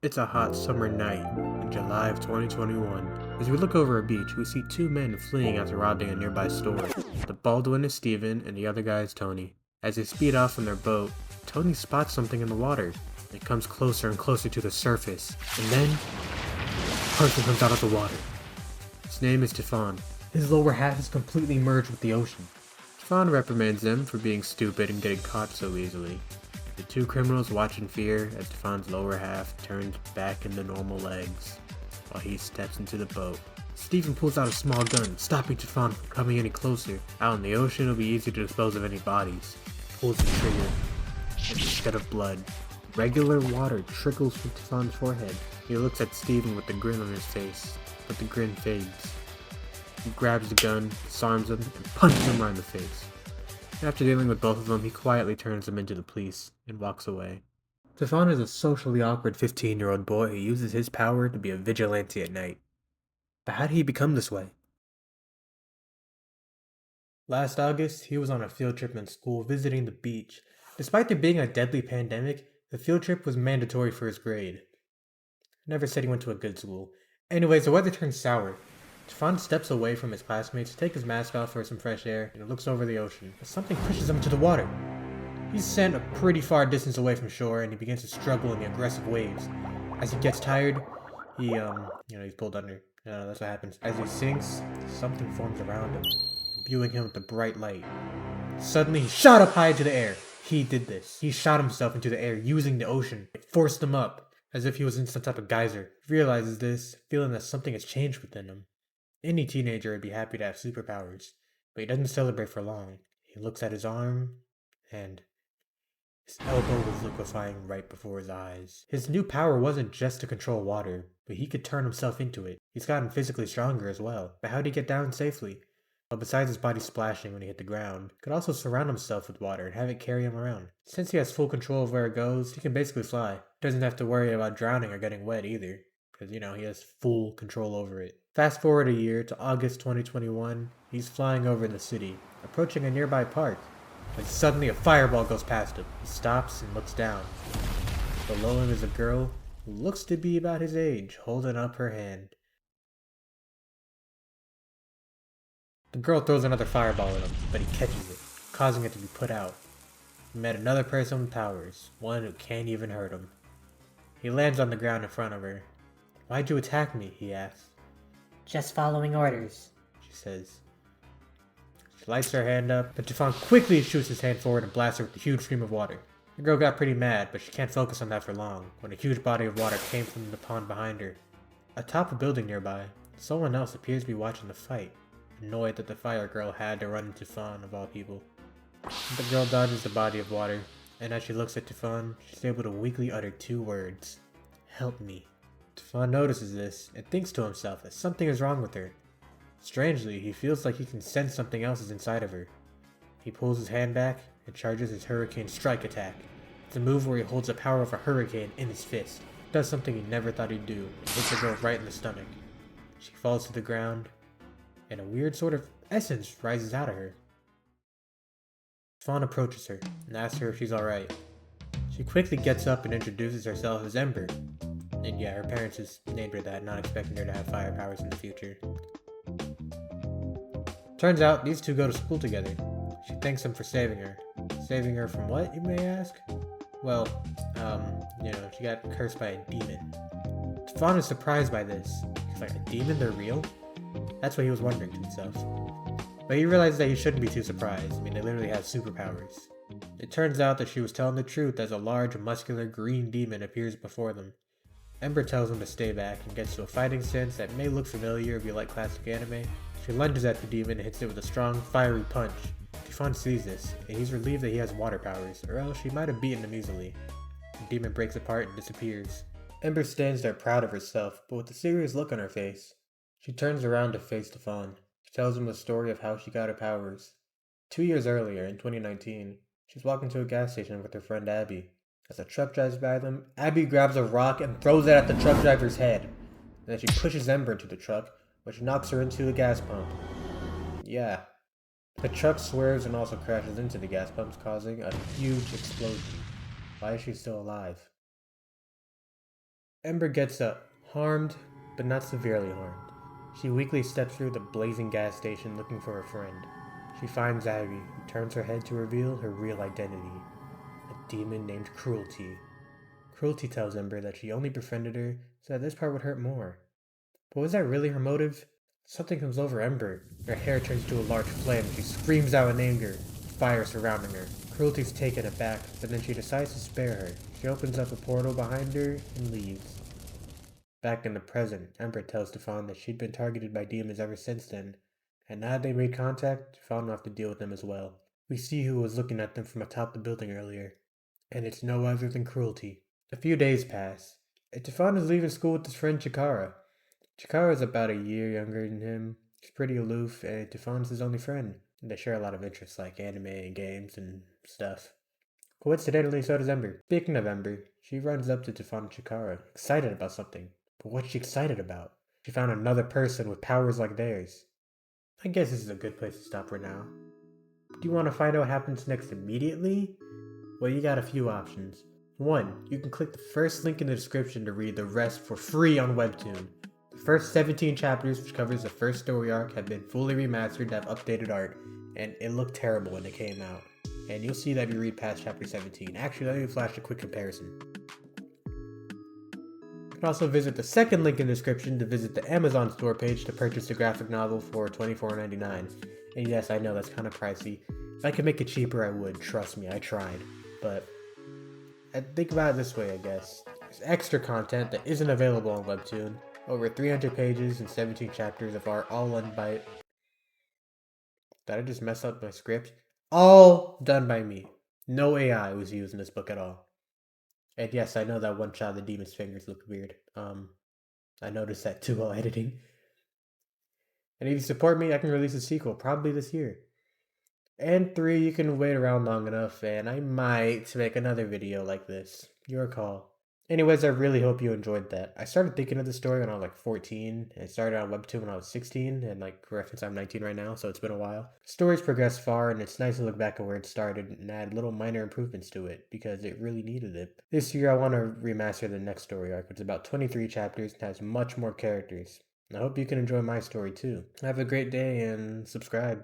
It's a hot summer night in July of 2021. As we look over a beach, we see two men fleeing after robbing a nearby store. The bald one is Steven, and the other guy is Tony. As they speed off from their boat, Tony spots something in the water. It comes closer and closer to the surface, and then a person comes out of the water. His name is Tifón. His lower half is completely merged with the ocean. Tifón reprimands them for being stupid and getting caught so easily. The two criminals watch in fear as Tifon's lower half turns back into normal legs, while he steps into the boat. Steven pulls out a small gun, stopping Tifón from coming any closer. Out in the ocean, it'll be easy to dispose of any bodies. He pulls the trigger, and instead of blood, regular water trickles from Tifon's forehead. He looks at Steven with a grin on his face, but the grin fades. He grabs the gun, disarms him, and punches him right in the face. After dealing with both of them, he quietly turns them into the police and walks away. Tifón is a socially awkward 15-year-old boy who uses his power to be a vigilante at night. But how did he become this way? Last August, he was on a field trip in school visiting the beach. Despite there being a deadly pandemic, the field trip was mandatory for his grade. Never said he went to a good school. Anyways, the weather turns sour. Tifón steps away from his classmates to take his mask off for some fresh air and looks over the ocean, but something pushes him into the water. He's sent a pretty far distance away from shore and he begins to struggle in the aggressive waves. As he gets tired, he's pulled under. That's what happens. As he sinks, something forms around him, imbuing him with a bright light. Suddenly, he shot up high into the air. He did this. He shot himself into the air using the ocean. It forced him up, as if he was in some type of geyser. He realizes this, feeling that something has changed within him. Any teenager would be happy to have superpowers, but he doesn't celebrate for long. He looks at his arm, and his elbow was liquefying right before his eyes. His new power wasn't just to control water, but he could turn himself into it. He's gotten physically stronger as well, but how'd he get down safely? Well, besides his body splashing when he hit the ground, he could also surround himself with water and have it carry him around. Since he has full control of where it goes, he can basically fly. He doesn't have to worry about drowning or getting wet either, because, he has full control over it. Fast forward a year to August 2021, he's flying over the city, approaching a nearby park, when suddenly a fireball goes past him. He stops and looks down. Below him is a girl who looks to be about his age, holding up her hand. The girl throws another fireball at him, but he catches it, causing it to be put out. He met another person with powers, one who can't even hurt him. He lands on the ground in front of her. "Why'd you attack me?" he asks. "Just following orders," she says. She lights her hand up, but Tifón quickly shoots his hand forward and blasts her with a huge stream of water. The girl got pretty mad, but she can't focus on that for long, when a huge body of water came from the pond behind her. Atop a building nearby, someone else appears to be watching the fight, annoyed that the fire girl had to run into Tifón of all people. The girl dodges the body of water, and as she looks at Tifón, she's able to weakly utter two words: "Help me." Tifón notices this and thinks to himself that something is wrong with her. Strangely, he feels like he can sense something else is inside of her. He pulls his hand back and charges his Hurricane Strike attack. It's a move where he holds the power of a hurricane in his fist. Does something he never thought he'd do, and hits the girl right in the stomach. She falls to the ground, and a weird sort of essence rises out of her. Tifón approaches her and asks her if she's alright. She quickly gets up and introduces herself as Ember. And yeah, her parents just named her that, not expecting her to have fire powers in the future. Turns out, these two go to school together. She thanks him for saving her. Saving her from what, you may ask? Well, she got cursed by a demon. Tifón is surprised by this. He's like, a demon? They're real? That's what he was wondering to himself. But he realizes that he shouldn't be too surprised. I mean, they literally have superpowers. It turns out that she was telling the truth as a large, muscular, green demon appears before them. Ember tells him to stay back and gets to a fighting stance that may look familiar if you like classic anime. She lunges at the demon and hits it with a strong, fiery punch. Tifón sees this, and he's relieved that he has water powers, or else she might have beaten him easily. The demon breaks apart and disappears. Ember stands there proud of herself, but with a serious look on her face. She turns around to face Tifón. She tells him the story of how she got her powers. 2 years earlier, in 2019, she's walking to a gas station with her friend Abby. As a truck drives by them, Abby grabs a rock and throws it at the truck driver's head. And then she pushes Ember into the truck, which knocks her into a gas pump. Yeah. The truck swerves and also crashes into the gas pumps, causing a huge explosion. Why is she still alive? Ember gets up, harmed, but not severely harmed. She weakly steps through the blazing gas station looking for a friend. She finds Abby, who turns her head to reveal her real identity, a demon named Cruelty. Cruelty tells Ember that she only befriended her so that this part would hurt more. But was that really her motive? Something comes over Ember. Her hair turns to a large flame and she screams out in anger, fire surrounding her. Cruelty's taken aback, but then she decides to spare her. She opens up a portal behind her and leaves. Back in the present, Ember tells Tifón that she'd been targeted by demons ever since then, and now that they made contact, Tifón will have to deal with them as well. We see who was looking at them from atop the building earlier, and it's no other than Cruelty. A few days pass, and Tifón is leaving school with his friend Chikara. Chikara is about a year younger than him. She's pretty aloof, and Tifón's his only friend. They share a lot of interests like anime and games and stuff. Coincidentally, so does Ember. Speaking of Ember, she runs up to Tifón and Chikara, excited about something. But what's she excited about? She found another person with powers like theirs. I guess this is a good place to stop for now. Do you want to find out what happens next immediately? Well, you got a few options. 1. You can click the first link in the description to read the rest for free on Webtoon. The first 17 chapters, which covers the first story arc, have been fully remastered to have updated art, and it looked terrible when it came out. And you'll see that if you read past chapter 17. Actually, let me flash a quick comparison. You can also visit the second link in the description to visit the Amazon store page to purchase the graphic novel for $24.99. And yes, I know that's kind of pricey. If I could make it cheaper, I would. Trust me, I tried. But I think about it this way, I guess. There's extra content that isn't available on Webtoon. Over 300 pages and 17 chapters of art, all done by... Did I just mess up my script? All done by me. No AI was used in this book at all. And yes, I know that one shot of the demon's fingers looked weird. I noticed that too while editing. And if you support me, I can release a sequel, probably this year. And 3, you can wait around long enough, and I might make another video like this. Your call. Anyways, I really hope you enjoyed that. I started thinking of the story when I was like 14, and I started on Webtoon when I was 16, and like reference, I'm 19 right now, so it's been a while. The story's progressed far, and it's nice to look back at where it started and add little minor improvements to it, because it really needed it. This year, I want to remaster the next story arc, which is about 23 chapters and has much more characters. I hope you can enjoy my story too. Have a great day and subscribe.